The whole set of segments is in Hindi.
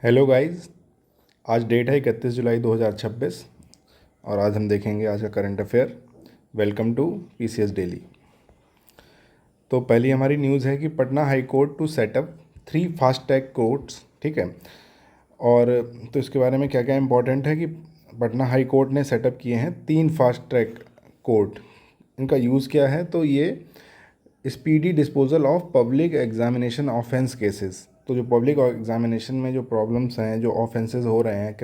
Hello guys. आज डेट है 31 जुलाई 2026 और आज हम देखेंगे आज का current affair. Welcome to PCS daily. तो पहली हमारी न्यूज़ है कि Patna high court to setup 3 fast track courts. ठीक है। और तो इसके बारे में क्या क्या इंपॉर्टेंट है कि पटना हाई कोर्ट ने सेटअप किए हैं 3 फास्ट ट्रैक कोर्ट। इनका यूज़ क्या है, तो ये speedy disposal of public examination offence cases. तो जो पब्लिक एग्जामिनेशन में जो प्रॉब्लम्स हैं, जो ऑफेंसेस हो रहे हैं,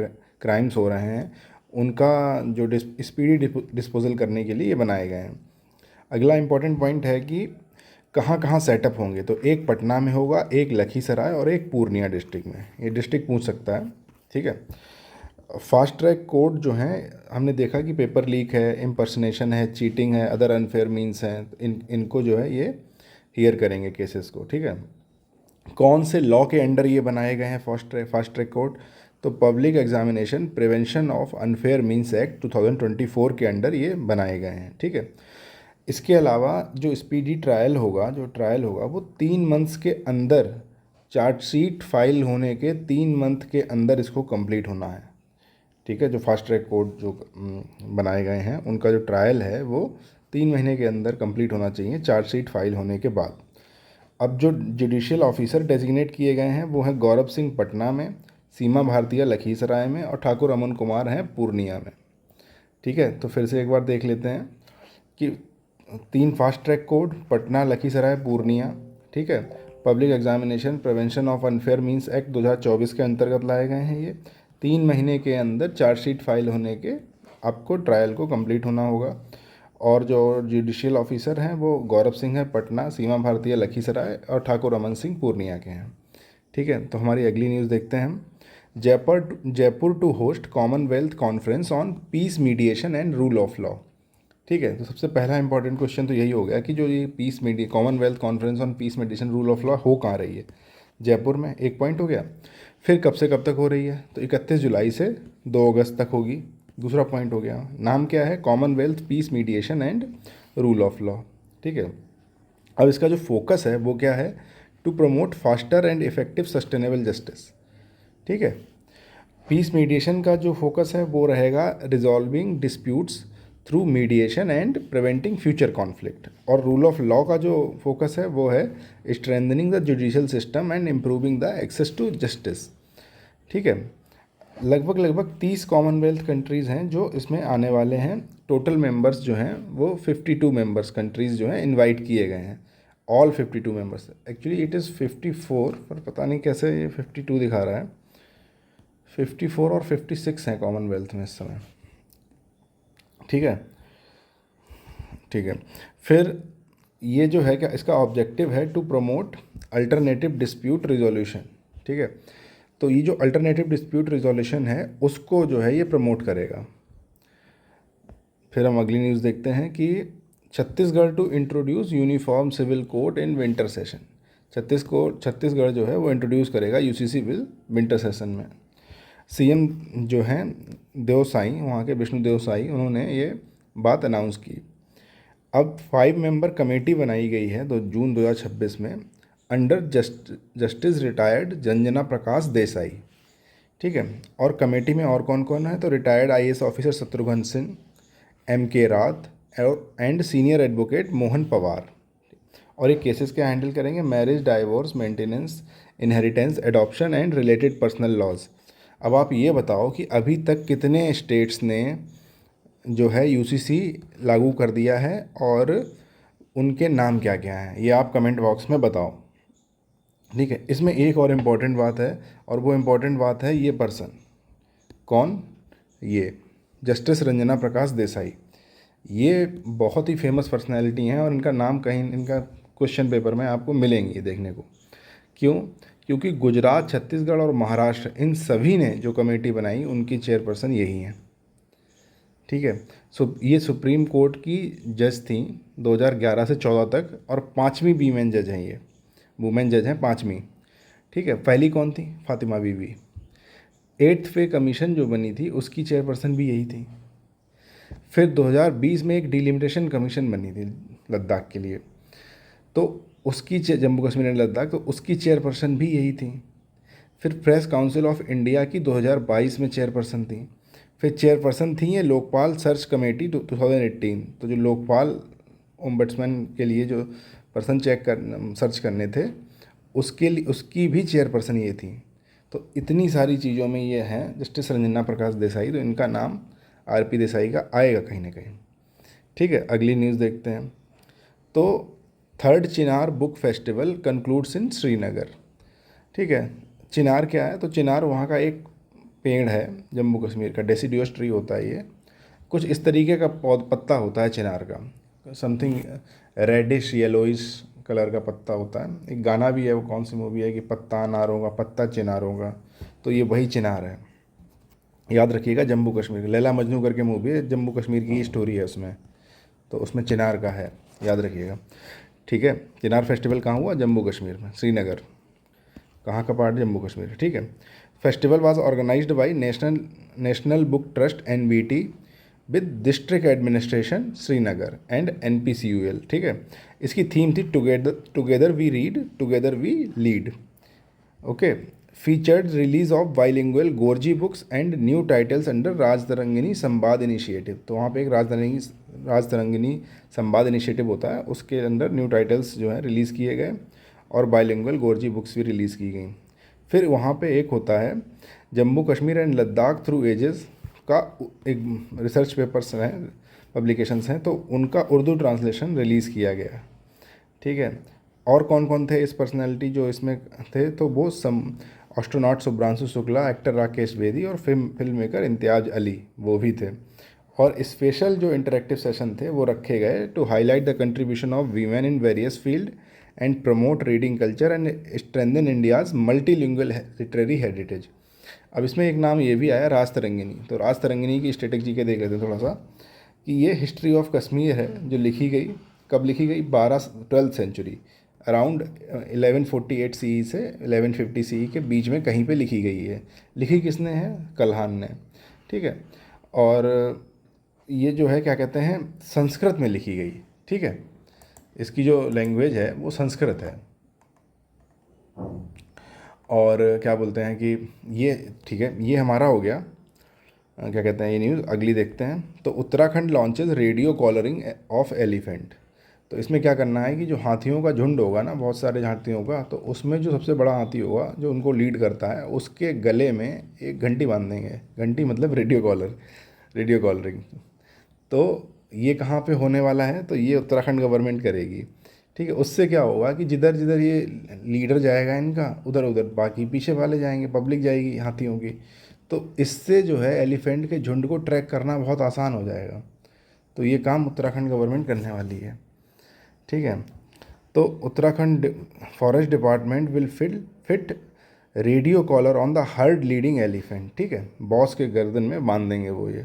क्राइम्स हो रहे हैं, उनका जो स्पीडी डिस्पोजल करने के लिए ये बनाए गए हैं। अगला इम्पॉर्टेंट पॉइंट है कि कहाँ कहाँ सेटअप होंगे। तो एक पटना में होगा, एक लखीसराय और एक पूर्णिया डिस्ट्रिक्ट में। ये डिस्ट्रिक्ट पूछ सकता है। ठीक है। फास्ट ट्रैक कोर्ट जो हैं, हमने देखा कि पेपर लीक है, इम्पर्सनेशन है, चीटिंग है, अदर अनफेयर मीन्स हैं। इनको जो है ये हियर करेंगे केसेस को। ठीक है। कौन से लॉ के अंडर ये बनाए गए हैं फास्ट ट्रैक कोर्ट? तो public examination prevention of unfair means act 2024 के अंडर ये बनाए गए हैं। ठीक है। इसके अलावा जो स्पीडी ट्रायल होगा, वो 3 मंथ्स के अंदर, चार्जशीट फाइल होने के 3 मंथ के अंदर इसको कंप्लीट होना है। ठीक है। जो फास्ट ट्रैक कोर्ट जो बनाए गए हैं, उनका जो ट्रायल है वो 3 महीने के अंदर कंप्लीट होना चाहिए, चार्जशीट फाइल होने के बाद। अब जो जुडिशियल ऑफिसर डेजिग्नेट किए गए हैं वो हैं गौरव सिंह पटना में, सीमा भारतीय लखीसराय में और ठाकुर अमन कुमार हैं पूर्णिया में। ठीक है। तो फिर से एक बार देख लेते हैं कि 3 fast track court Patna, Lakhisarai, Purnia. ठीक है। Public examination prevention of unfair means act 2024 के अंतर्गत लाए गए हैं। ये 3 महीने के अंदर चार्जशीट फाइल होने के आपको ट्रायल को कंप्लीट होना होगा। और जो जुडिशियल ऑफिसर हैं वो गौरव सिंह है पटना, सीमा भारतीय लखीसराय और ठाकुर अमन सिंह पूर्णिया के हैं। ठीक है। तो हमारी अगली न्यूज़ देखते हैं हम। Jaipur to host Commonwealth conference on peace mediation and rule of law. ठीक है। तो सबसे पहला इंपॉर्टेंट क्वेश्चन तो यही हो गया कि जो ये Commonwealth conference on peace meditation rule of law हो कहाँ रही है? जयपुर में। एक पॉइंट हो गया। फिर कब से कब तक हो रही है? तो 31 जुलाई से 2 अगस्त तक होगी। दूसरा पॉइंट हो गया। नाम क्या है? Commonwealth peace mediation and rule of law. ठीक है। अब इसका जो फोकस है वो क्या है? To promote faster and effective sustainable justice. ठीक है। पीस मीडिएशन का जो फोकस है वो रहेगा resolving disputes through mediation and preventing future conflict. और रूल ऑफ लॉ का जो फोकस है वो है strengthening the judicial system and improving the access to justice. ठीक है। लगभग 30 कॉमनवेल्थ कंट्रीज़ हैं जो इसमें आने वाले हैं। टोटल मेंबर्स जो हैं वो 52 मेंबर्स कंट्रीज़ जो हैं इनवाइट किए गए हैं। All 52 members. Actually it is 54, पर पता नहीं कैसे ये 52 दिखा रहा है। 54 और 56 हैं कॉमनवेल्थ में इस समय। ठीक है। ठीक है। फिर ये जो है, क्या इसका ऑब्जेक्टिव है? To promote alternative dispute resolution. ठीक है। तो ये जो अल्टरनेटिव डिस्प्यूट रिजोल्यूशन है उसको जो है ये प्रमोट करेगा। फिर हम अगली न्यूज़ देखते हैं कि Chhattisgarh to introduce uniform civil code in winter session. Chhattisgarh जो है वो इंट्रोड्यूस करेगा यूसीसी बिल विंटर सेशन में। सीएम जो हैं देवसाई, वहाँ के विष्णु देवसाई, उन्होंने ये बात अनाउंस की। अब 5 मेंबर कमेटी बनाई गई है जून 2026 में under justice retired जंजना Prakash Desai. ठीक है। और कमेटी में और कौन कौन है? तो retired IAS officer Shatrughan Singh, M K. Rath and senior advocate Mohan Pawar. और ये केसेस क्या हैंडल करेंगे? Marriage, divorce, maintenance, inheritance, adoption and related personal laws. अब आप ये बताओ कि अभी तक कितने स्टेट्स ने जो है यूसीसी लागू कर दिया है और उनके नाम क्या क्या हैं, ये आप कमेंट बॉक्स में बताओ। ठीक है। इसमें एक और इम्पॉर्टेंट बात है, और वो इम्पॉर्टेंट बात है ये पर्सन कौन? ये जस्टिस रंजना प्रकाश देसाई। ये बहुत ही फेमस पर्सनैलिटी हैं और इनका नाम कहीं इनका क्वेश्चन पेपर में आपको मिलेंगे देखने को। क्यों? क्योंकि गुजरात, छत्तीसगढ़ और महाराष्ट्र, इन सभी ने जो कमेटी बनाई उनकी चेयरपर्सन यही हैं। ठीक है। ये सुप्रीम कोर्ट की जज थी 2011 से 14 तक, और 5वीं वीमेन जज हैं। ये वुमेन जज हैं 5वीं। ठीक है। पहली कौन थी? फातिमा बीवी। 8th पे कमीशन जो बनी थी उसकी चेयरपर्सन भी यही थी। फिर 2020 में एक डिलिमिटेशन कमीशन बनी थी लद्दाख के लिए, तो उसकी जम्मू कश्मीर एंड लद्दाख, तो उसकी चेयरपर्सन भी यही थी। फिर प्रेस काउंसिल ऑफ इंडिया की 2022 में चेयरपर्सन थी। फिर चेयरपर्सन थी ये लोकपाल सर्च कमेटी 2018। तो जो लोकपाल ओम्बड्समैन के लिए जो पर्सन सर्च करने थे उसके लिए उसकी भी चेयरपर्सन ये थी। तो इतनी सारी चीज़ों में ये हैं जस्टिस रंजना प्रकाश देसाई, तो इनका नाम आरपी देसाई का आएगा कहीं ना कहीं। ठीक है, अगली न्यूज़ देखते हैं। तो थर्ड चिनार बुक फेस्टिवल कंक्लूड्स इन श्रीनगर। ठीक है, चिनार क्या है? तो चिनार वहाँ का एक पेड़ है जम्मू कश्मीर का, डेसिडियोस ट्री होता है ये। कुछ इस तरीके का पत्ता होता है चिनार का, समथिंग रेडिश येलोइश कलर का पत्ता होता है। एक गाना भी है, वो कौन सी मूवी है कि पत्ता अनारों का, पत्ता चिनारों का, तो ये वही चिनार है। याद रखिएगा, जम्मू कश्मीर, लैला मजनू करके मूवी है, जम्मू कश्मीर की स्टोरी है उसमें, तो उसमें चिनार का है, याद रखिएगा। ठीक है, चिनार फेस्टिवल कहाँ हुआ? जम्मू कश्मीर में, श्रीनगर। कहाँ का पार्ट? जम्मू कश्मीर। ठीक है, festival was organised by National Book Trust NBT with district administration Srinagar and NPCUL. ठीक है, इसकी थीम थी together we read together we lead. Okay, featured release of bilingual गोरजी books and new titles under Rajatarangini Samvad initiative. तो वहाँ पे एक राजतरंगिनी संवाद इनिशिएटिव होता है, उसके अंदर न्यू टाइटल्स जो है रिलीज़ किए गए और बाइलिंगुअल गोरजी बुक्स भी रिलीज़ की गई। फिर वहाँ पे एक होता है Jammu Kashmir and Ladakh through ages का एक रिसर्च पेपर्स हैं, पब्लिकेशंस हैं, तो उनका उर्दू ट्रांसलेशन रिलीज़ किया गया। ठीक है, और कौन कौन थे इस पर्सनैलिटी जो इसमें थे? तो वो एस्ट्रोनॉट शुभ्रांशु शुक्ला, एक्टर राकेश बेदी और फिल्म मेकर इम्तियाज अली, वो भी थे। और स्पेशल जो इंटरेक्टिव सेशन थे वो रखे गए to highlight the contribution of women in various field and promote reading culture and strengthen India's multilingual literary heritage. अब इसमें एक नाम ये भी आया, राज तरंगिनी। तो राज तरंगिनी की स्ट्रेटेजी के देख लेते हैं थोड़ा सा, कि ये हिस्ट्री ऑफ कश्मीर है जो लिखी गई, कब लिखी गई? 12th सेंचुरी, अराउंड 1148 CE से 1150 CE के बीच में कहीं पे लिखी गई है। लिखी किसने है? कल्हान ने। ठीक है, और ये जो है क्या कहते हैं, संस्कृत में लिखी गई। ठीक है, इसकी जो लैंग्वेज है वो संस्कृत है। और क्या बोलते हैं कि ये, ठीक है, ये हमारा हो गया क्या कहते हैं ये न्यूज़। अगली देखते हैं। तो Uttarakhand launches radio colouring of elephant. तो इसमें क्या करना है कि जो हाथियों का झुंड होगा ना, बहुत सारे हाथियों का, तो उसमें जो सबसे बड़ा हाथी होगा जो उनको लीड करता है, उसके गले में एक घंटी बांध देंगे। घंटी मतलब रेडियो कॉलरिंग। तो ये कहाँ पे होने वाला है? तो ये उत्तराखंड गवर्नमेंट करेगी। ठीक है, उससे क्या होगा कि जिधर जिधर ये लीडर जाएगा इनका, उधर उधर बाकी पीछे वाले जाएंगे, पब्लिक जाएगी हाथियों की। तो इससे जो है एलिफेंट के झुंड को ट्रैक करना बहुत आसान हो जाएगा। तो ये काम उत्तराखंड गवर्नमेंट करने वाली है। ठीक है, तो Uttarakhand forest department will fit radio collar on the heard leading elephant. ठीक है, बॉस के गर्दन में बांध देंगे वो ये,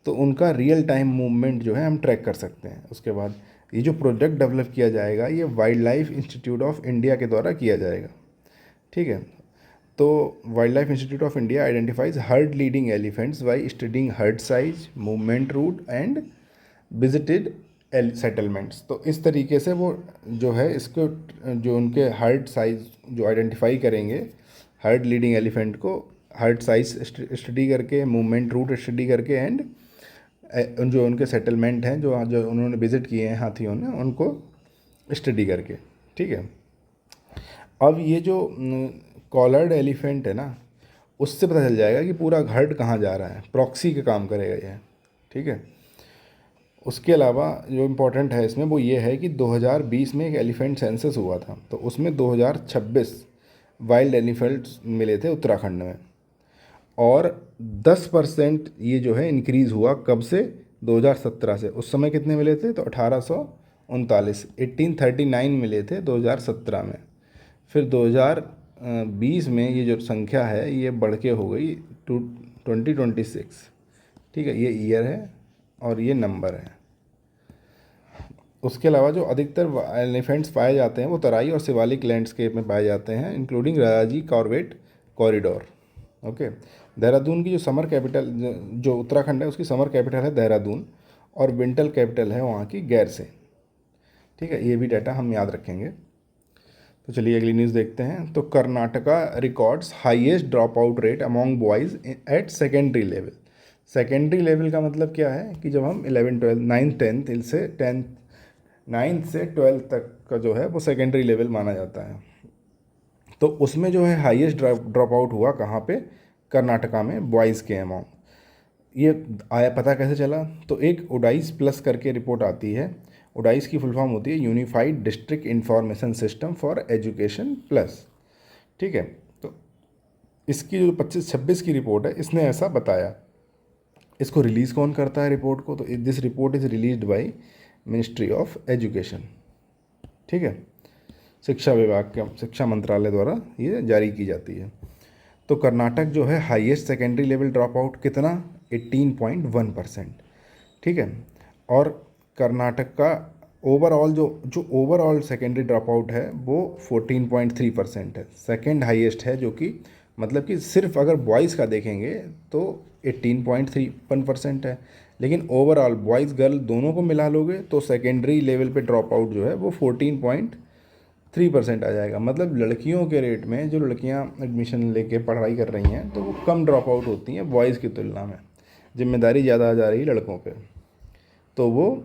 तो उनका रियल टाइम मूवमेंट जो है हम ट्रैक कर सकते हैं। उसके बाद ये जो प्रोजेक्ट डेवलप किया जाएगा ये wildlife institute of India के द्वारा किया जाएगा। ठीक है, तो wildlife institute of India identifies herd leading elephants by studying herd size, movement route and visited settlements. तो इस तरीके से वो जो है इसको, जो उनके हर्ड साइज जो आइडेंटिफाई करेंगे, हर्ड लीडिंग एलिफेंट को हर्ड साइज स्टडी करके, मूवमेंट रूट स्टडी करके, एंड जो उनके सेटलमेंट हैं जो जो उन्होंने विज़िट किए हैं हाथियों ने, उनको स्टडी करके। ठीक है, अब ये जो कॉलर्ड एलिफेंट है ना, उससे पता चल जाएगा कि पूरा हर्ड कहाँ जा रहा है, प्रॉक्सी का काम करेगा ये। ठीक है, उसके अलावा जो इम्पोर्टेंट है इसमें वो ये है कि 2020 में एक एलिफेंट सेंसस हुआ था, तो उसमें 2026 वाइल्ड एलिफेंट्स मिले थे उत्तराखंड में, और 10% ये जो है इंक्रीज़ हुआ। कब से? 2017 से। उस समय कितने मिले थे? तो 1839 मिले थे 2017 में। फिर 2020 में ये जो संख्या है ये बढ़ के हो गई 2026। ठीक है, ये ईयर है और ये नंबर है। उसके अलावा जो अधिकतर एलिफेंट्स पाए जाते हैं वो तराई और शिवालिक लैंडस्केप में पाए जाते हैं, including Rajaji Corbett corridor. Okay, Dehradun की जो समर कैपिटल, जो उत्तराखंड है उसकी समर कैपिटल है देहरादून, और विंटर कैपिटल है वहाँ की गैरसेन। ठीक है, ये भी डाटा हम याद रखेंगे। तो चलिए अगली न्यूज़ देखते हैं। तो Karnataka records highest drop out rate among boys at secondary level. Secondary level का मतलब क्या है कि जब हम 11 12 9 10 से 10 9 से 12 तक का जो है वो सेकेंडरी लेवल माना जाता है। तो उसमें जो है हाईएस्ट ड्रॉप आउट हुआ कहाँ पे? कर्नाटका में बॉयज़ के अमाउंट। ये आया पता कैसे चला? तो एक उडाइस प्लस करके रिपोर्ट आती है। उडाइस की फुल फॉर्म होती है unified district information system for education plus. ठीक है, तो इसकी जो 25-26 की रिपोर्ट है इसने ऐसा बताया। इसको रिलीज़ कौन करता है रिपोर्ट को? तो this report is released by ministry of education. ठीक है, शिक्षा विभाग के शिक्षा मंत्रालय द्वारा ये जारी की जाती है। तो कर्नाटक जो है highest secondary level drop out कितना? 18.1%। ठीक है, और कर्नाटक का ओवरऑल जो ओवरऑल सेकेंडरी ड्रॉप आउट है वो 14.3% है। सेकेंड हाईएस्ट है, जो कि मतलब कि सिर्फ अगर बॉयज़ का देखेंगे तो 18.31% है, लेकिन ओवरऑल बॉयज़ गर्ल दोनों को मिला लोगे तो सेकेंडरी लेवल पे ड्रॉप आउट जो है वो 14.3% आ जाएगा। मतलब लड़कियों के रेट में जो लड़कियां एडमिशन लेके पढ़ाई कर रही हैं तो वो कम ड्रॉप आउट होती हैं बॉयज़ की तुलना में। जिम्मेदारी ज़्यादा आ जा रही है लड़कों पे, तो वो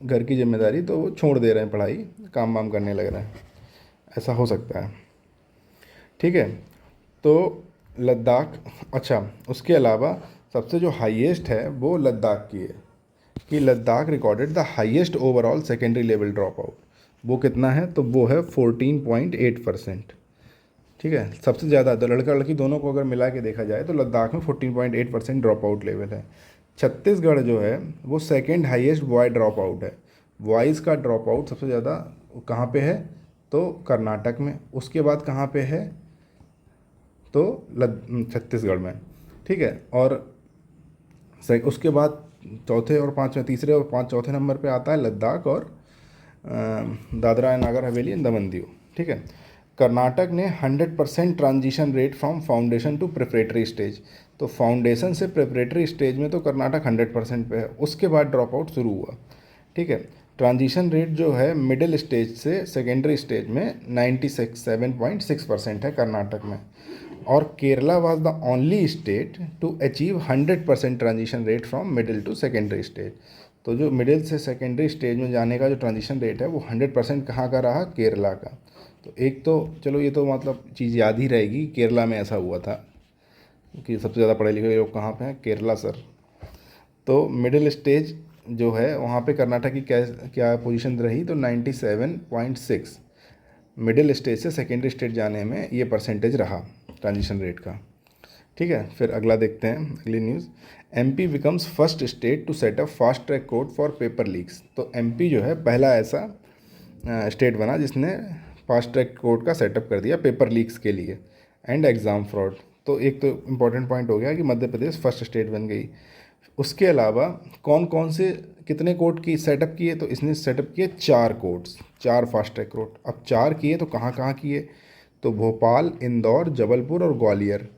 घर की जिम्मेदारी तो वो छोड़ दे रहे हैं, पढ़ाई काम वाम करने लग रहे हैं। ऐसा हो सकता है। ठीक है, तो लद्दाख, अच्छा उसके अलावा सबसे जो हाईएस्ट है वो लद्दाख की है कि Ladakh recorded the highest overall secondary level drop out. वो कितना है? तो वो है 14.8%। ठीक है, सबसे ज़्यादा तो लड़का लड़की दोनों को अगर मिला के देखा जाए तो लद्दाख में 14.8% ड्रॉप आउट लेवल है। छत्तीसगढ़ जो है वो second highest boy drop out है। बॉयज़ का ड्रॉप आउट सबसे ज़्यादा कहाँ पे है? तो कर्नाटक में। उसके बाद कहाँ पे है? तो छत्तीसगढ़ में। ठीक है, और उसके बाद चौथे और पाँचवें, तीसरे और चौथे नंबर पे आता है लद्दाख और दादरा एंड नागर हवेली एंड दमन दीव। ठीक है, कर्नाटक ने 100% transition rate from foundation to preparatory stage. तो फाउंडेशन से प्रिपरेटरी स्टेज में तो कर्नाटक 100% पे है, उसके बाद ड्रॉप आउट शुरू हुआ। ठीक है, ट्रांजिशन रेट जो है मिडिल स्टेज से सेकेंडरी स्टेज में 97.6% है कर्नाटक में। और Kerala was the only state to achieve 100% transition rate from middle to secondary stage. तो जो मिडिल से सेकेंडरी स्टेज में जाने का जो ट्रांजिशन रेट है वो 100% कहाँ का रहा? केरला का। तो एक तो चलो ये तो मतलब चीज़ याद ही रहेगी, केरला में ऐसा हुआ था कि सबसे ज़्यादा पढ़े लिखे लोग कहाँ पे हैं? केरला सर। तो मिडिल स्टेज जो है वहाँ पे कर्नाटक की क्या पोजीशन रही? तो 97.6 मिडिल स्टेज से सेकेंडरी स्टेज जाने में ये परसेंटेज रहा ट्रांजिशन रेट का। ठीक है, फिर अगला देखते हैं, अगली news. MP becomes first state to set up fast track court for paper leaks. तो एमपी जो है पहला ऐसा स्टेट बना जिसने फास्ट ट्रैक कोर्ट का सेटअप कर दिया पेपर लीक्स के लिए एंड एग्ज़ाम फ्रॉड। तो एक तो इम्पॉर्टेंट पॉइंट हो गया कि मध्य प्रदेश फर्स्ट स्टेट बन गई। उसके अलावा कौन कौन से कितने कोर्ट की सेटअप किए? तो इसने सेटअप किए 4 कोर्ट्स, 4 फास्ट ट्रैक कोर्ट। अब 4 किए तो कहाँ कहाँ किए? तो भोपाल, इंदौर, जबलपुर और ग्वालियर।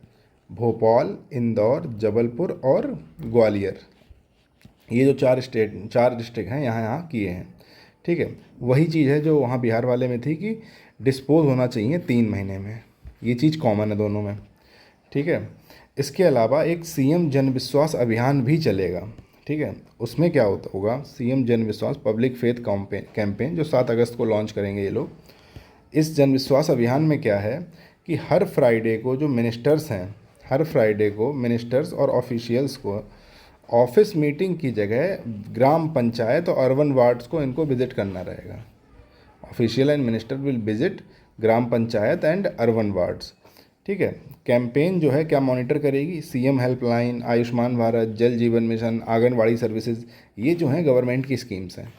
भोपाल, इंदौर, जबलपुर और ग्वालियर, ये जो 4 डिस्ट्रिक्ट हैं यहाँ किए हैं। ठीक है, वही चीज़ है जो वहाँ बिहार वाले में थी कि डिस्पोज होना चाहिए 3 महीने में। ये चीज़ कॉमन है दोनों में। ठीक है, इसके अलावा एक सीएम जन विश्वास अभियान भी चलेगा। ठीक है, उसमें क्या होगा? सीएम जन विश्वास पब्लिक फेथ कैंपेन जो 7 अगस्त को लॉन्च करेंगे ये लोग। इस जन विश्वास अभियान में क्या है कि हर फ्राइडे को जो मिनिस्टर्स हैं, हर फ्राइडे को मिनिस्टर्स और ऑफिशियल्स को ऑफिस मीटिंग की जगह ग्राम पंचायत और अर्बन वार्ड्स को इनको विजिट करना रहेगा। Official and minister will visit gram panchayat and urban wards. ठीक है, कैंपेन जो है क्या मॉनिटर करेगी? सीएम हेल्पलाइन, आयुष्मान भारत, जल जीवन मिशन, आंगनवाड़ी सर्विसेज, ये जो हैं गवर्नमेंट की स्कीम्स हैं।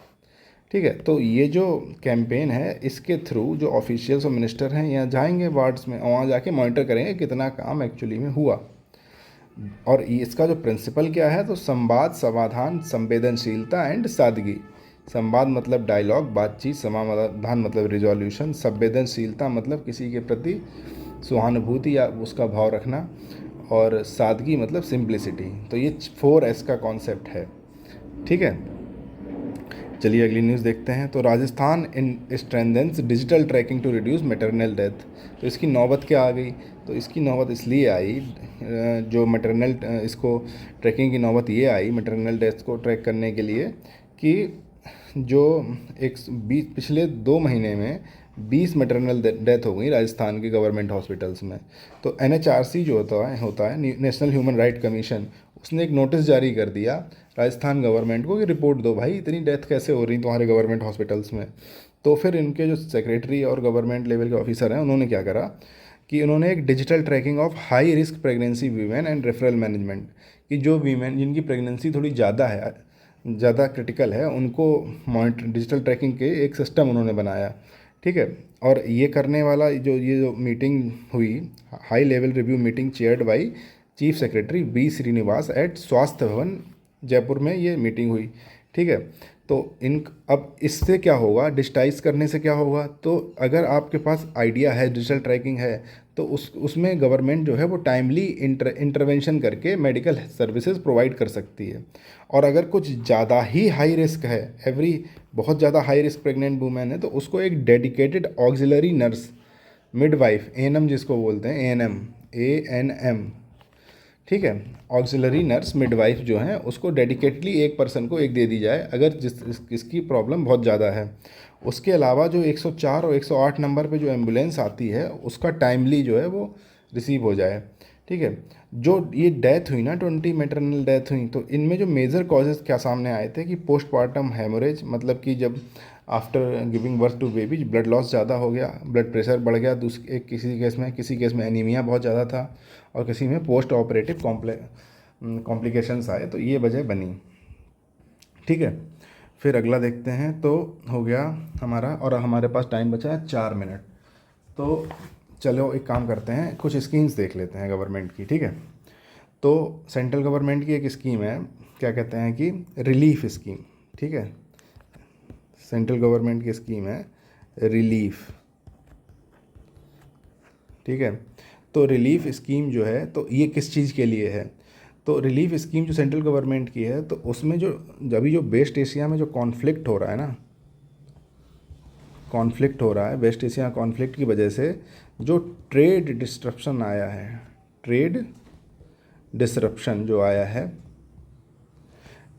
ठीक है, तो ये जो कैंपेन है इसके थ्रू जो ऑफिशियल्स और मिनिस्टर हैं यहाँ जाएंगे वार्ड्स में, वहाँ जाके मॉनिटर करेंगे कितना काम एक्चुअली में हुआ। और इसका जो प्रिंसिपल क्या है? तो संवाद, समाधान, संवेदनशीलता एंड सादगी। संवाद मतलब डायलॉग, बातचीत, समाधान मतलब रिजोल्यूशन, संवेदनशीलता मतलब किसी के प्रति सहानुभूति या उसका भाव रखना, और सादगी मतलब सिंप्लिसिटी। तो ये 4S का कॉन्सेप्ट है। ठीक है, चलिए अगली न्यूज़ देखते हैं। तो Rajasthan in strengthens digital tracking to reduce maternal death. तो इसकी नौबत क्या आ गई? तो इसकी नौबत इसलिए आई, जो मैटरनल इसको ट्रैकिंग की नौबत ये आई मैटरनल डेथ को ट्रैक करने के लिए कि जो एक बीस पिछले 2 महीने में 20 मैटरनल डेथ हो गई राजस्थान के गवर्नमेंट हॉस्पिटल्स में। तो NHRC जो होता है नेशनल ह्यूमन राइट कमीशन, उसने एक नोटिस जारी कर दिया राजस्थान गवर्नमेंट को कि रिपोर्ट दो भाई, इतनी डेथ कैसे हो रही तुम्हारे गवर्नमेंट हॉस्पिटल्स में। तो फिर इनके जो सेक्रेटरी और गवर्नमेंट लेवल के ऑफिसर हैं उन्होंने क्या करा कि उन्होंने एक digital tracking of high risk pregnancy women and referral management, कि जो वीमेन जिनकी प्रेगनेंसी थोड़ी ज़्यादा क्रिटिकल है उनको मॉनिटर डिजिटल ट्रैकिंग के एक सिस्टम उन्होंने बनाया। ठीक है। और ये करने वाला ये जो मीटिंग हुई, high level review meeting chaired by chief secretary B Srinivas at Swasthya Bhavan Jaipur में ये मीटिंग हुई। ठीक है। तो अब इससे क्या होगा, डिजिटाइज करने से क्या होगा? तो अगर आपके पास आइडिया है, डिजिटल ट्रैकिंग है, तो उसमें गवर्नमेंट जो है वो टाइमली इंटरवेंशन करके मेडिकल सर्विसेज प्रोवाइड कर सकती है। और अगर कुछ ज़्यादा ही हाई रिस्क है, बहुत ज़्यादा हाई रिस्क प्रेग्नेंट वूमेन है, तो उसको एक dedicated auxiliary nurse, midwife, ANM जिसको बोलते हैं, एएनएम, ठीक है, ऑक्सिलरी नर्स मिडवाइफ जो है उसको डेडिकेटली एक पर्सन को एक दे दी जाए अगर इसकी प्रॉब्लम बहुत ज़्यादा है। उसके अलावा जो 104 और 108 नंबर पे जो एम्बुलेंस आती है उसका टाइमली जो है वो रिसीव हो जाए। ठीक है। जो ये डेथ हुई ना, 20 मैटरनल डेथ हुई, तो इनमें जो मेजर कॉजेज़ क्या सामने आए थे कि पोस्टमार्टम हेमोरेज, मतलब कि जब after giving birth to baby blood loss ज़्यादा हो गया, ब्लड प्रेशर बढ़ गया, किसी केस में एनीमिया बहुत ज़्यादा था, और किसी में पोस्ट ऑपरेटिव कॉम्प्लिकेशंस आए, तो ये वजह बनी। ठीक है। फिर अगला देखते हैं। तो हो गया हमारा, और हमारे पास टाइम बचा है 4 मिनट। तो चलो एक काम करते हैं, कुछ स्कीम्स देख लेते हैं गवर्नमेंट की। ठीक है। तो सेंट्रल गवर्नमेंट की एक स्कीम है, क्या कहते हैं कि रिलीफ स्कीम। ठीक है। सेंट्रल गवर्नमेंट की स्कीम है रिलीफ। ठीक है। तो रिलीफ स्कीम जो है, तो ये किस चीज़ के लिए है? तो रिलीफ स्कीम जो सेंट्रल गवर्नमेंट की है, तो उसमें जो अभी जो वेस्ट एशिया में जो कॉन्फ्लिक्ट हो रहा है ना, कॉन्फ्लिक्ट हो रहा है वेस्ट एशिया कॉन्फ्लिक्ट की वजह से जो ट्रेड डिस्ट्रप्शन आया है, ट्रेड डिसरप्शन जो आया है,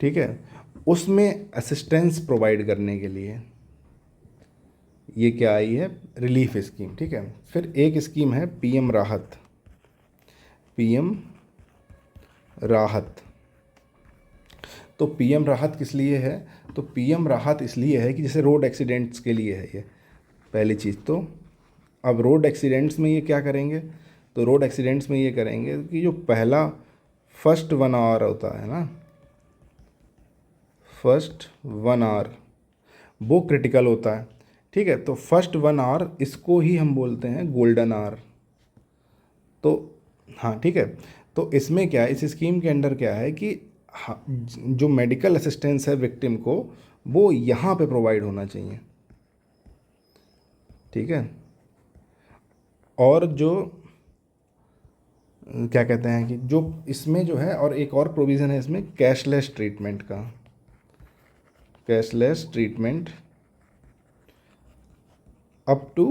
ठीक है, उसमें असिस्टेंस प्रोवाइड करने के लिए ये क्या आई है, रिलीफ स्कीम। ठीक है। फिर एक स्कीम है पीएम राहत। पीएम राहत, तो पीएम राहत किस लिए है? तो पीएम राहत इसलिए है कि जैसे रोड एक्सीडेंट्स के लिए है ये, पहली चीज़ तो। अब रोड एक्सीडेंट्स में ये क्या करेंगे? तो रोड एक्सीडेंट्स में ये करेंगे कि जो पहला फर्स्ट 1 आवर होता है ना, फर्स्ट 1 आवर वो क्रिटिकल होता है। ठीक है। तो फर्स्ट 1 आवर इसको ही हम बोलते हैं गोल्डन आवर। तो हाँ, ठीक है। तो इसमें क्या है, इस स्कीम के अंडर क्या है कि जो मेडिकल असिस्टेंस है विक्टिम को, वो यहाँ पे प्रोवाइड होना चाहिए। ठीक है। और जो क्या कहते हैं कि जो इसमें जो है, और एक और प्रोविज़न है इसमें कैशलेस ट्रीटमेंट का, cashless treatment up to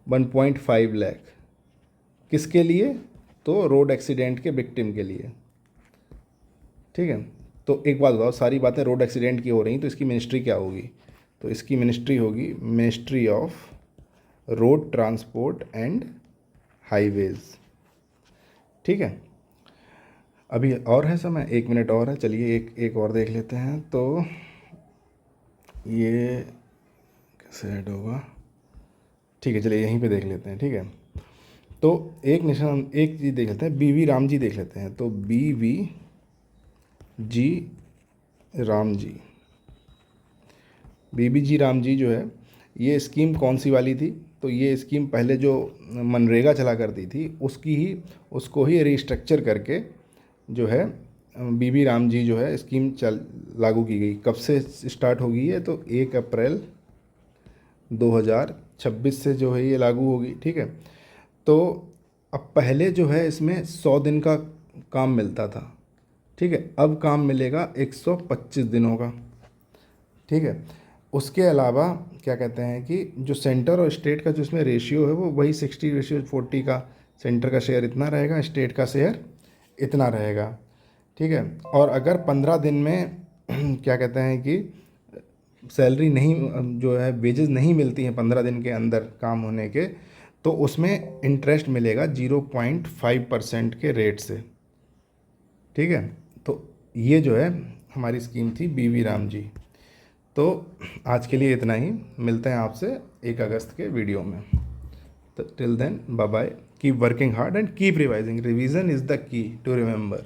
1.5 lakh. किसके लिए? तो रोड एक्सीडेंट के विक्टिम के लिए। ठीक है। तो एक बात बताओ, सारी बातें रोड एक्सीडेंट की हो रही, तो इसकी मिनिस्ट्री क्या होगी? तो इसकी मिनिस्ट्री होगी ministry of road transport and highways. ठीक है। अभी और है समय, 1 मिनट और है, चलिए एक और देख लेते हैं। तो ये कैसे ऐड होगा? ठीक है, चलिए यहीं पे देख लेते हैं। ठीक है। तो एक चीज़ देख लेते हैं, बीवी राम जी देख लेते हैं। तो बीवी जी राम जी, बीबी जी राम जी जो है, ये स्कीम कौन सी वाली थी? तो ये स्कीम पहले जो मनरेगा चला करती थी उसको ही रिस्ट्रक्चर करके जो है बीबी राम जी जो है स्कीम लागू की गई। कब से स्टार्ट होगी ये? तो 1 अप्रैल 2026 से जो है ये लागू होगी। ठीक है। तो अब पहले जो है इसमें 100 दिन का काम मिलता था। ठीक है। अब काम मिलेगा 125 दिनों का। ठीक है। उसके अलावा क्या कहते हैं कि जो सेंटर और स्टेट का जो इसमें रेशियो है वो वही 60:40 का, सेंटर का शेयर इतना रहेगा, स्टेट का शेयर इतना रहेगा। ठीक है। और अगर 15 दिन में क्या कहते हैं कि सैलरी नहीं, जो है वेजेस नहीं मिलती हैं 15 दिन के अंदर काम होने के, तो उसमें इंटरेस्ट मिलेगा 0.5% के रेट से। ठीक है। तो ये जो है हमारी स्कीम थी बीवी राम जी। तो आज के लिए इतना ही, मिलते हैं आपसे 1 अगस्त के वीडियो में। तो till then bye bye, keep working hard and keep revising, revision is the key to remember.